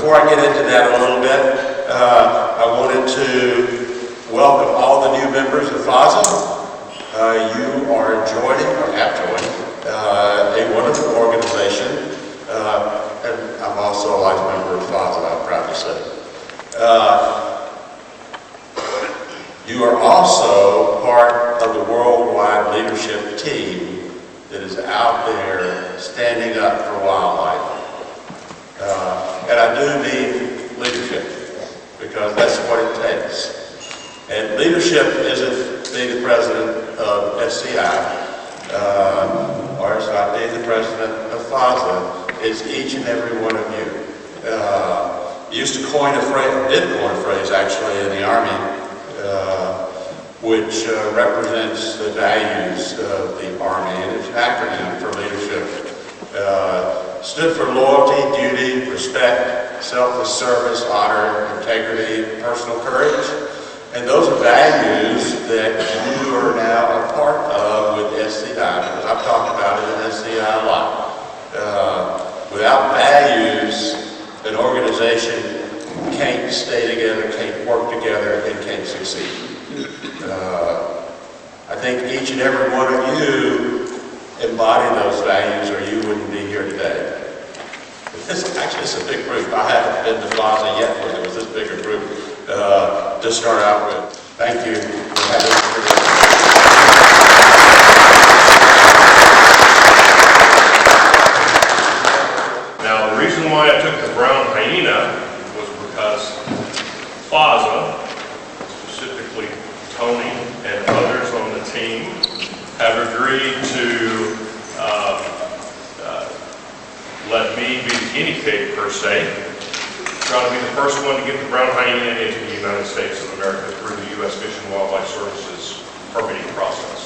before I get into that a little bit, I wanted to welcome all the new members of Phasa. You are joining, or have joined, a wonderful organization, and I'm also a life member of Phasa, I'm proud to say. You are also part of the worldwide leadership team that is out there standing up for wildlife. And I do mean leadership, because that's what it takes. And leadership isn't being the president of SCI, or it's not being the president of Phasa. It's each and every one of you. Used to coin a phrase, did coin a phrase actually in the Army, which represents the values of the Army, and it's an acronym for leadership. Stood for loyalty, duty, respect, selfless service, honor, integrity, personal courage. And those are values that you are now a part of with SCI, because I've talked about it in SCI a lot. Without values, an organization can't stay together, can't work together, and can't succeed. I think each and every one of you embody those values, or you wouldn't be here today. Actually, it's a big group. I haven't been to Phasa yet where there was this bigger group to start out with. Thank you for having me here. Now, the reason why I took the brown hyena was because Phasa, specifically Tony and others on the team, have agreed to let me be the guinea pig, per se. Trying to be the first one to get the brown hyena into the United States of America through the U.S. Fish and Wildlife Services permitting process.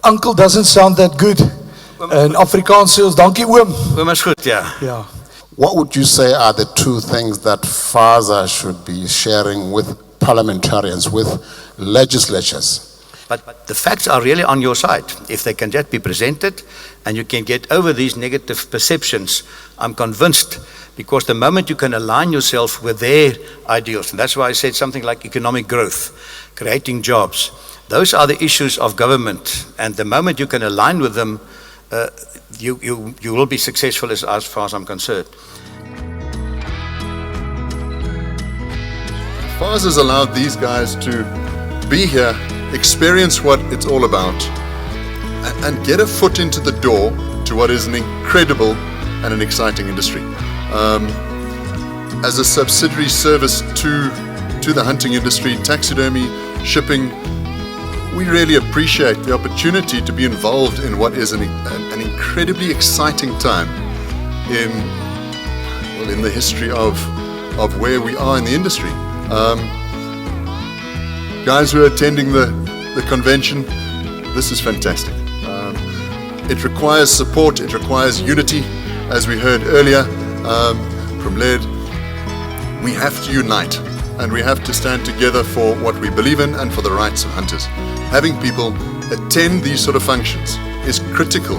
Uncle doesn't sound that good. In Afrikaans sê ons dankie oom. Oom is goed, ja. Ja. What would you say are the two things that Phasa should be sharing with parliamentarians, with legislatures? But the facts are really on your side. If they can just be presented and you can get over these negative perceptions, I'm convinced, because the moment you can align yourself with their ideals, and that's why I said something like economic growth, creating jobs, those are the issues of government, and the moment you can align with them, you will be successful as far as I'm concerned. Phasa's allowed these guys to be here, experience what it's all about, and get a foot into the door to what is an incredible and an exciting industry. As a subsidiary service to the hunting industry, taxidermy, shipping, we really appreciate the opportunity to be involved in what is an incredibly exciting time in the history of where we are in the industry. Guys who are attending the convention, this is fantastic. It requires support, it requires unity, as we heard earlier from Led. We have to unite, and we have to stand together for what we believe in and for the rights of hunters. Having people attend these sort of functions is critical,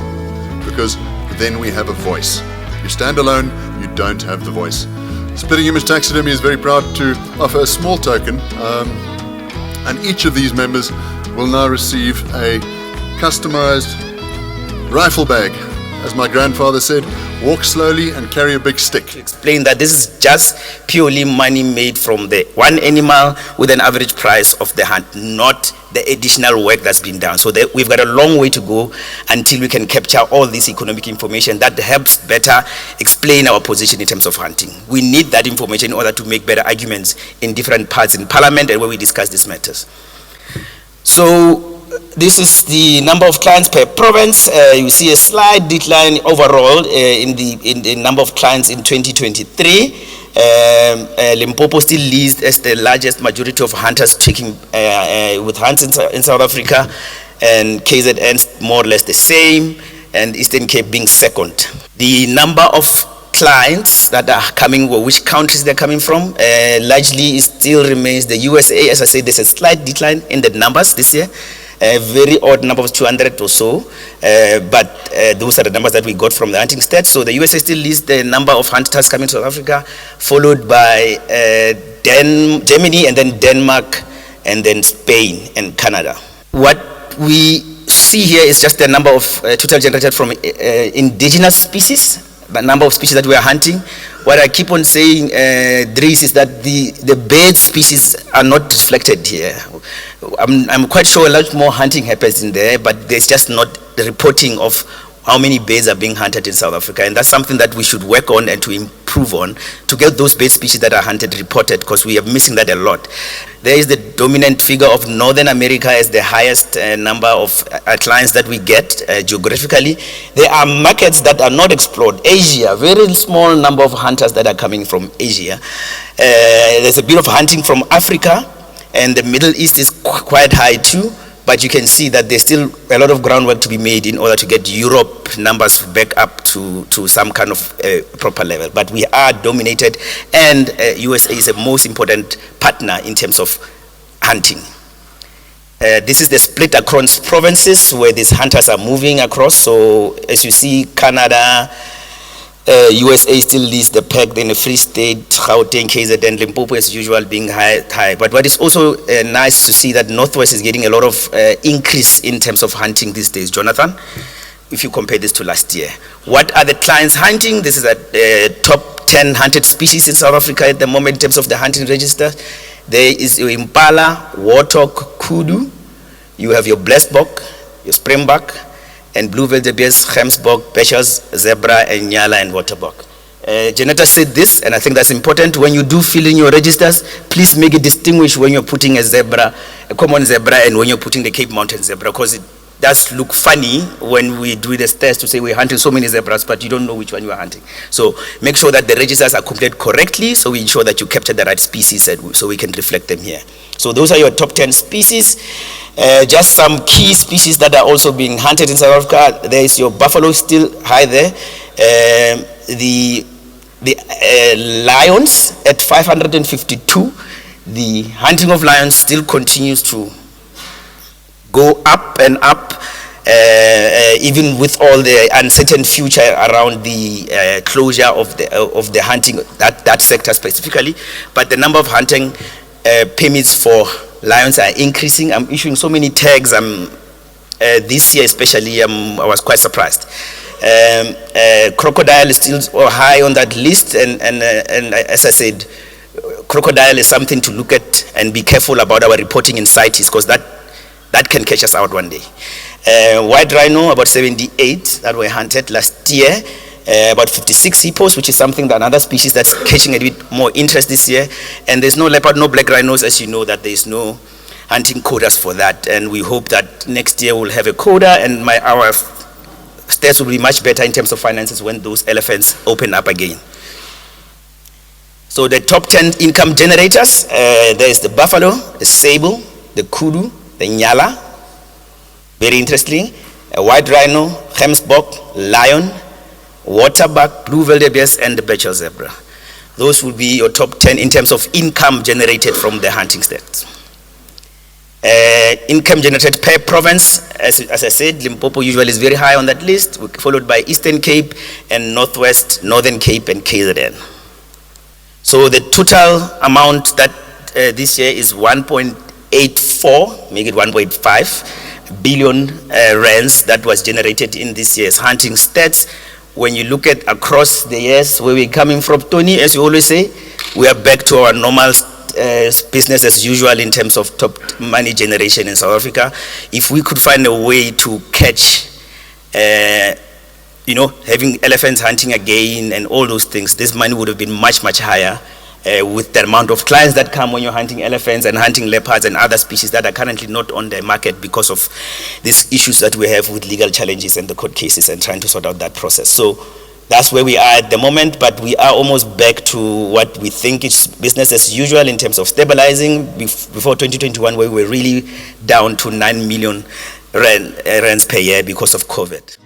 because then we have a voice. You stand alone, you don't have the voice. Splitting Image Taxidermy is very proud to offer a small token, and each of these members will now receive a customized rifle bag. As my grandfather said, walk slowly and carry a big stick. Explain that this is just purely money made from the one animal with an average price of the hunt, not the additional work that's been done. So we've got a long way to go until we can capture all this economic information that helps better explain our position in terms of hunting. We need that information in order to make better arguments in different parts in Parliament and where we discuss these matters. So this is the number of clients per province. You see a slight decline overall in the number of clients in 2023. Limpopo still leads as the largest majority of hunters taking with hunts in South Africa, and KZN more or less the same. and Eastern Cape being second. The number of clients that are coming, or which countries they're coming from, largely still remains the USA. As I said, there's a slight decline in the numbers this year. A very odd number of 200 or so, but those are the numbers that we got from the hunting stats. So the USA still leads the number of hunters coming to South Africa, followed by Germany, and then Denmark, and then Spain and Canada. What we see here is just the number of total generated from indigenous species, the number of species that we are hunting. What I keep on saying, Dries, is that the bird species are not reflected here. I'm quite sure a lot more hunting happens in there, but there's just not the reporting of how many birds are being hunted in South Africa, and that's something that we should work on and to improve on, to get those bird species that are hunted reported, because we are missing that a lot. There is the dominant figure of Northern America as the highest number of clients that we get geographically. There are markets that are not explored. Asia, very small number of hunters that are coming from Asia. There's a bit of hunting from Africa, and the Middle East is quite high too. But you can see that there's still a lot of groundwork to be made in order to get Europe numbers back up to some kind of proper level. But we are dominated, and USA is the most important partner in terms of hunting. This is the split across provinces where these hunters are moving across. So as you see, Canada, USA still leads the pack, then the Free State, Gauteng, KZN, Limpopo as usual being high. But what is also nice to see that Northwest is getting a lot of increase in terms of hunting these days. Jonathan, if you compare this to last year. What are the clients hunting? This is a top 10 hunted species in South Africa at the moment in terms of the hunting register. There is your impala, warthog, kudu. You have your blesbok, your springbok, and blue wildebeest, gemsbok, pechers, zebra, and nyala and waterbok. Janetta said this, and I think that's important. When you do fill in your registers, please make it distinguish when you're putting a zebra, a common zebra, and when you're putting the Cape Mountain zebra, because it does look funny when we do the stats to say we're hunting so many zebras, but you don't know which one you are hunting. So make sure that the registers are completed correctly, so we ensure that you capture the right species, so we can reflect them here. So those are your top 10 species. Just some key species that are also being hunted in South Africa. There is your buffalo, still high there. The lions at 552. The hunting of lions still continues to go up and up, even with all the uncertain future around the closure of the hunting, that sector specifically. But the number of hunting permits for lions are increasing. I'm issuing so many tags. This year especially, I was quite surprised. Crocodile is still high on that list, and as I said, crocodile is something to look at and be careful about our reporting in CITES, because that can catch us out one day. White rhino, about 78 that were hunted last year. About 56 hippos, which is something that another species that's catching a bit more interest this year. And there's no leopard, no black rhinos, as you know, that there's no hunting quotas for that. And we hope that next year we'll have a quota, and our stats will be much better in terms of finances when those elephants open up again. So the top 10 income generators, there's the buffalo, the sable, the kudu, the nyala, very interesting, a white rhino, gemsbok, lion, waterbuck, blue wildebeest, and the Beckel zebra. Those will be your top 10 in terms of income generated from the hunting stats. Income generated per province, as I said, Limpopo usually is very high on that list, followed by Eastern Cape and Northwest, Northern Cape, and KZN. So the total amount that this year is 1.84, make it 1.5 billion rands that was generated in this year's hunting stats. When you look at across the years where we're coming from, Tony, as you always say, we are back to our normal business as usual in terms of top money generation in South Africa. If we could find a way to catch, having elephants hunting again and all those things, this money would have been much, much higher with the amount of clients that come when you're hunting elephants and hunting leopards and other species that are currently not on the market because of these issues that we have with legal challenges and the court cases and trying to sort out that process. So that's where we are at the moment, but we are almost back to what we think is business as usual in terms of stabilizing before 2021, where we were really down to 9 million rands per year because of COVID.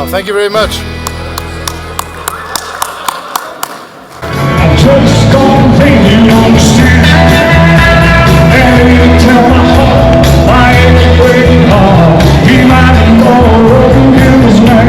Yeah, thank you very much. Just don't think you understand. And you tell my heart why it's breaking hard. He might be more open to his man.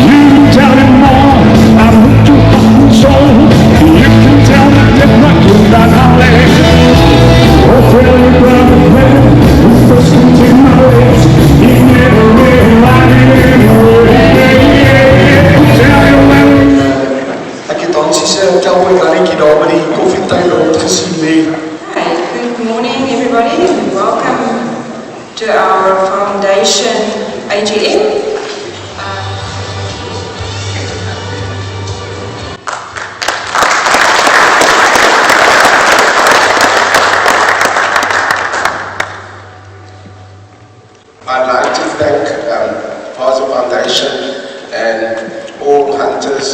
You tell him more. I'm with your heart and soul. You can tell me different with that knowledge. Oh, tell your brother, man, who first into my ways. He never really lied anyway. Tell you when. Ek het Hansie se cowboy garretjie daar by die koffietafel rondgesien lê. Hi, good morning everybody and welcome to our foundation AGM. I'd like to thank Phasa Foundation and all hunters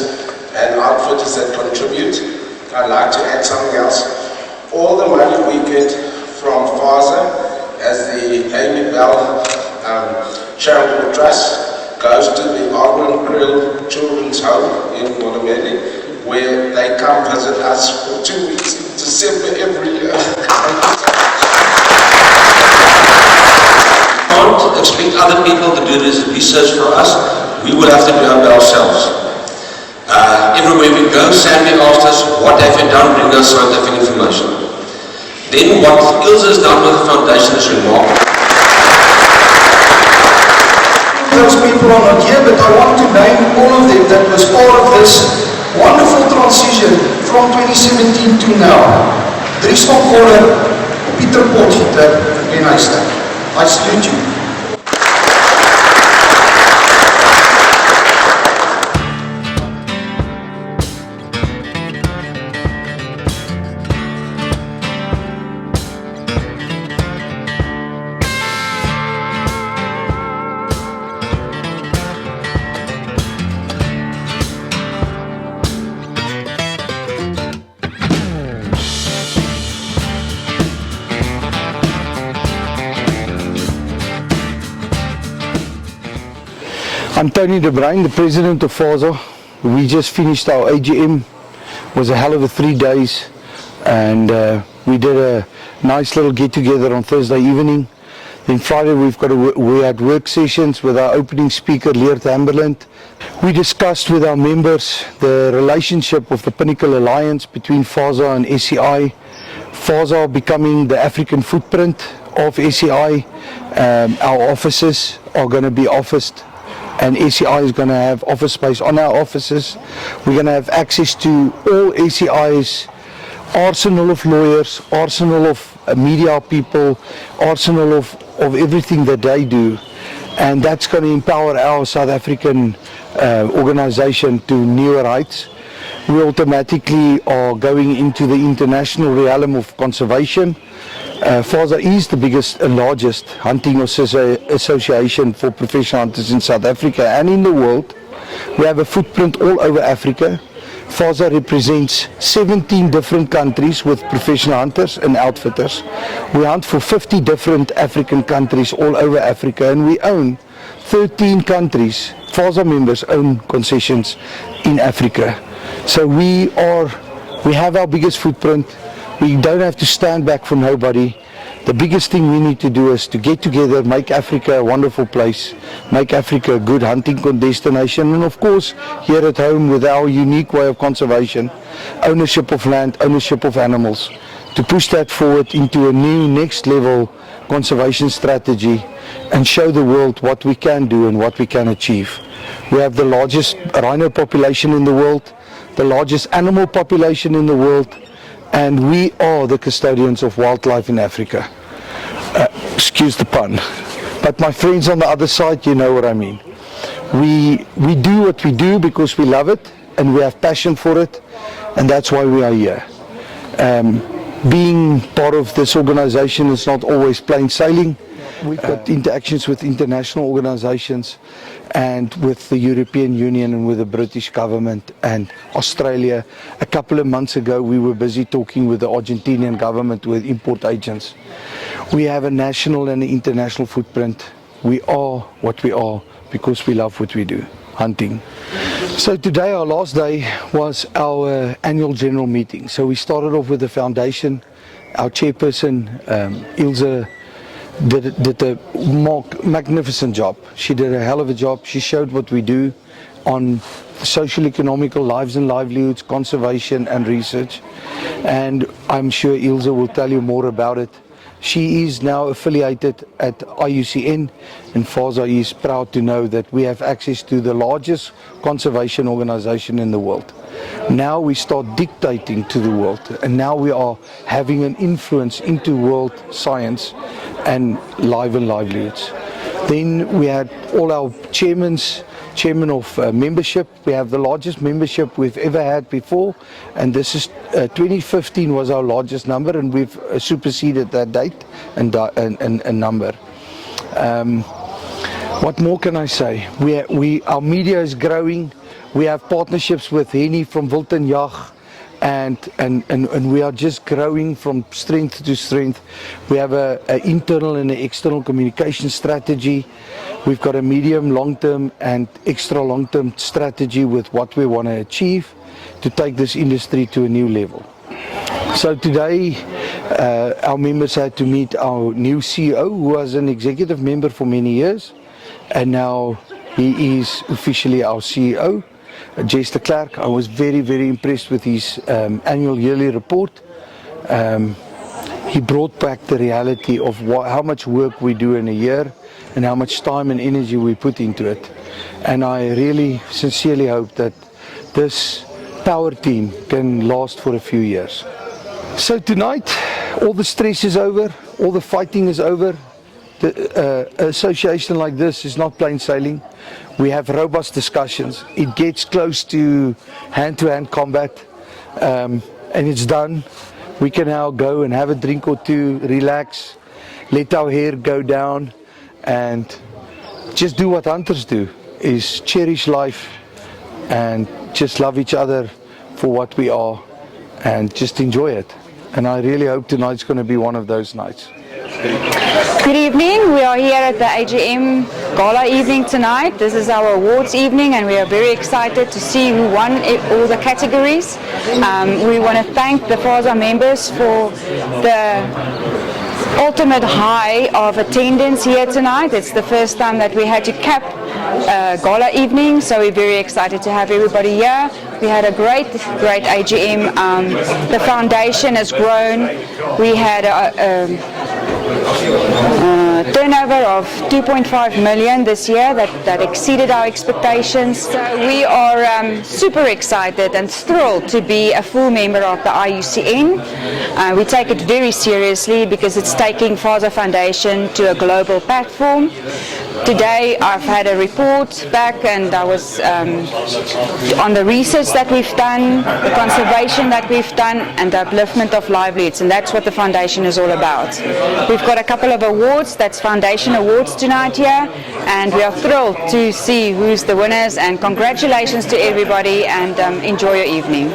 and outfitters that contribute. I'd like to add something else. All the money we get from Phasa as the Amy Bell Charitable Trust goes to the Arwen Grill Children's Home in Molameli, where they come visit us for 2 weeks in December every year. Can't expect other people to do this research for us. We will have to do it ourselves. Everywhere we go, Sandy asked us what have you done, bring us scientific information. Then what Ilse has done with the foundation is remarkable. Those people are not here, but I want to name all of them that was part of this wonderful transition from 2017 to now. Dries van Koller, Pieter Potgieter en Huistek. I salute you. I'm Tony De Bruin, the president of Phasa. We just finished our AGM. It was a hell of a 3 days, and we did a nice little get together on Thursday evening. Then Friday we had work sessions with our opening speaker, Leert Hamberland. We discussed with our members the relationship of the Pinnacle Alliance between Phasa and SCI. Phasa becoming the African footprint of SCI. Our offices are going to be officed, and SCI is going to have office space on our offices. We're going to have access to all SCI's arsenal of lawyers, arsenal of media people, arsenal of everything that they do. And that's going to empower our South African organization to newer heights. We automatically are going into the international realm of conservation. Phasa is the biggest and largest hunting association for professional hunters in South Africa and in the world. We have a footprint all over Africa. Phasa represents 17 different countries with professional hunters and outfitters. We hunt for 50 different African countries all over Africa, and we own 13 countries. Phasa members own concessions in Africa. So we have our biggest footprint. We don't have to stand back for nobody. The biggest thing we need to do is to get together, make Africa a wonderful place, make Africa a good hunting destination, and of course, here at home with our unique way of conservation, ownership of land, ownership of animals, to push that forward into a new next level conservation strategy and show the world what we can do and what we can achieve. We have the largest rhino population in the world, the largest animal population in the world, and we are the custodians of wildlife in Africa. Excuse the pun. But my friends on the other side, you know what I mean. We do what we do because we love it and we have passion for it, and that's why we are here. Being part of this organization is not always plain sailing. We've got interactions with international organizations and with the European Union and with the British government and Australia. A couple of months ago, we were busy talking with the Argentinian government with import agents. We have a national and an international footprint. We are what we are because we love what we do, hunting. So today, our last day, was our annual general meeting. So we started off with the foundation. Our chairperson, Ilse, did a magnificent job. She did a hell of a job. She showed what we do on social, economical, lives and livelihoods, conservation and research. And I'm sure Ilse will tell you more about it. She is now affiliated at IUCN, and Phasa is proud to know that we have access to the largest conservation organization in the world. Now we start dictating to the world, and now we are having an influence into world science and livelihoods. Then we had all our chairman of membership. We have the largest membership we've ever had before, and this is 2015 was our largest number, and we've superseded that date and number. What more can I say? Our media is growing. We have partnerships with Henny from Wilton Jach, and we are just growing from strength to strength. We have an internal and an external communication strategy. We've got a medium, long-term and extra long-term strategy with what we want to achieve to take this industry to a new level. So today, our members had to meet our new CEO, who was an executive member for many years, and now he is officially our CEO. Jester Clark. I was very, very impressed with his annual yearly report. He brought back the reality of how much work we do in a year and how much time and energy we put into it. And I really sincerely hope that this power team can last for a few years. So tonight, all the stress is over, all the fighting is over. The association like this is not plain sailing. We have robust discussions. It gets close to hand-to-hand combat, and it's done. We can now go and have a drink or two, relax, let our hair go down, and just do what hunters do, is cherish life and just love each other for what we are and just enjoy it. And I really hope tonight's going to be one of those nights. Good evening. We are here at the AGM Gala Evening tonight. This is our awards evening, and we are very excited to see who won all the categories. We want to thank the Phasa members for the ultimate high of attendance here tonight. It's the first time that we had to cap Gala Evening, so we're very excited to have everybody here. We had a great AGM. The foundation has grown. We had turnover of 2.5 million this year, that exceeded our expectations. So we are super excited and thrilled to be a full member of the IUCN. We take it very seriously because it's taking Phasa Foundation to a global platform. Today I've had a report back, and I was on the research that we've done, the conservation that we've done, and the upliftment of livelihoods, and that's what the foundation is all about. We've got a couple of awards, that's foundation awards tonight here, and we are thrilled to see who's the winners, and congratulations to everybody, and enjoy your evening.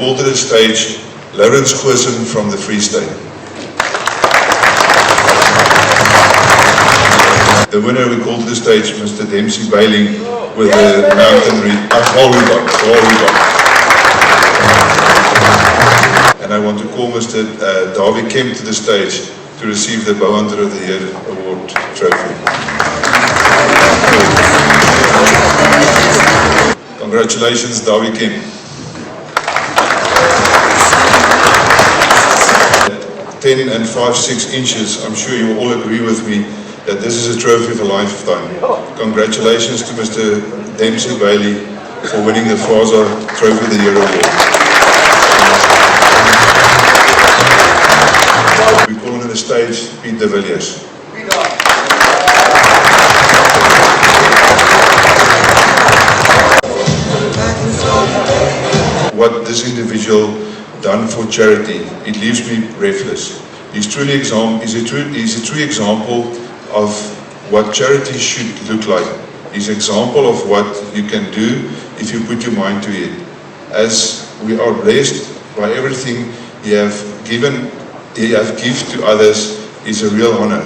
call to the stage Lawrence Goosen from the Free State. The winner we call to the stage, Mr. Dempsey Bailey with the mountain And I want to call Mr. Davy Kemp to the stage to receive the Bowhunter of the Year Award trophy. Congratulations, Davy Kemp. 10 and 5/6 inches, I'm sure you will all agree with me that this is a trophy of a lifetime. Congratulations to Mr. Dempsey Bailey for winning the Phasa Trophy of the Year Award. We call on the stage Pete de Villiers. What this individual done for charity, it leaves me breathless. He's a true example of what charity should look like. He's an example of what you can do if you put your mind to it. As we are blessed by everything you have given to others is a real honor.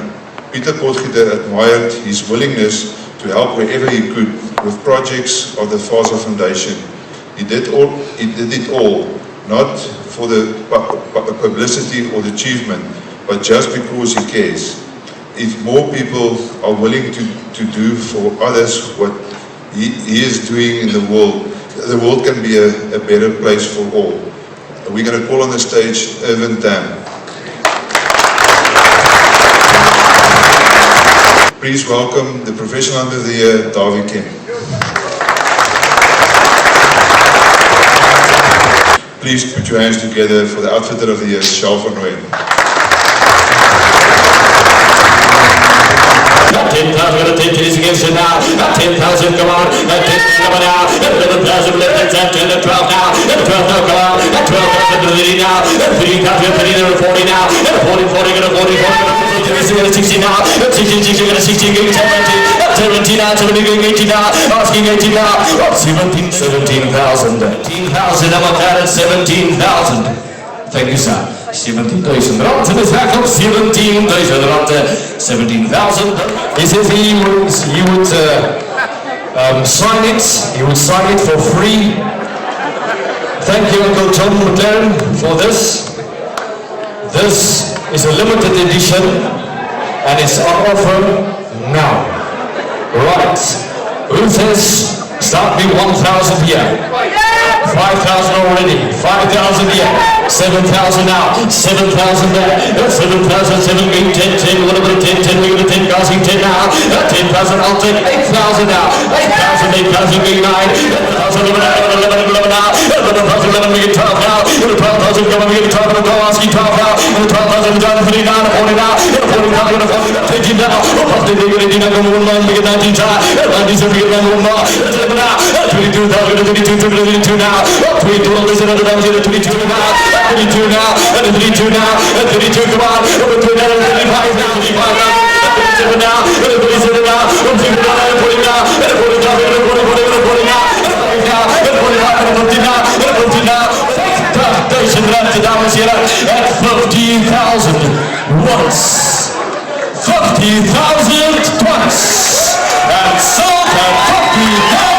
Peter Potgieter admired his willingness to help wherever he could with projects of the Phasa Foundation. He did it all, not for the publicity or the achievement, but just because he cares. If more people are willing to do for others what he is doing in the world can be a better place for all. We're going to call on the stage Irvin Tam. Please welcome the Professional Hunter of the Year, Davy Kemp. Please put your hands together for the Outfitter of the Year, Charles van Rooyen. 10,000 against it now. 10,000, come on. 10,000 coming out. 11,000 left and 10 and 12 now. 12 now, come on. 12,000 to the lead now. 3,000 to 40 now. 40, gonna 40, 60 now. 60, gonna 60, 70 now. 70, 80 now. Asking 80 now. 17,000. 18,000 I'm at 17,000. Thank you, sir. 17,000 rand to the tackle, 17,000 rand, 17,000. He says he would sign it. He would sign it for free. Thank you, Uncle John McLaren, for this. This is a limited edition, and it's on offer now. Right. Who says start me 1,000 here? 5,000 already, 5,000 here, 7,000 now, 7,000 there, 7,000, 7, 8, 10, 10, what about 10, 10, we got a 10, casting 10 now, 10,000, I'll take 8,000 now, 8,000, 8,000, 9, 11,000, 11 now, 11,000, 11, we get 12 now, 12,000, come on, we get 12, and I'm asking 12 now, 12,000, down to 40 now, 40 now, 40 now, 20 now, 50, we get 19 now, we get 19 now, 19, we get 1 more, 22,000, 22 now, 22 now, 22 now, 22 now, 32 now, 32, come on, 35 now, 35 now, 37 now, 37 now, 40 now, 40 now, 40 now, 50 now, 50 now, dames en heren, at 50,000 once, 50,000 twice, and so at 50,000.